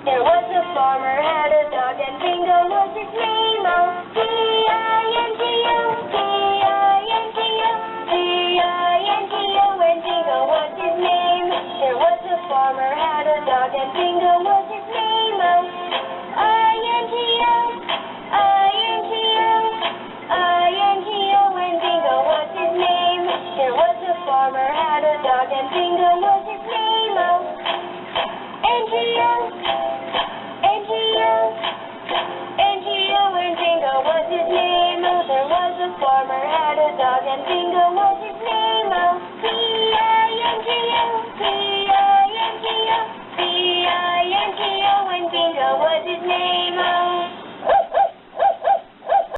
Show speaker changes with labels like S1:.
S1: There was a farmer, had a dog, and Bingo was his name. Oh, B-I-N-G-O, B-I-N-G-O, B-I-N-G-O, and Bingo was his name. There was a farmer, had a dog, and Bingo was his name. Oh, I-N-G-O, I-N-G-O, I-N-G-O, and Bingo was his name. There was a farmer, had a dog, and Bingo was his name. Oh, N-G-O, N-G-O, N-G-O, and Bingo was his name. Oh, there was a farmer, had a dog, and Bingo was his name.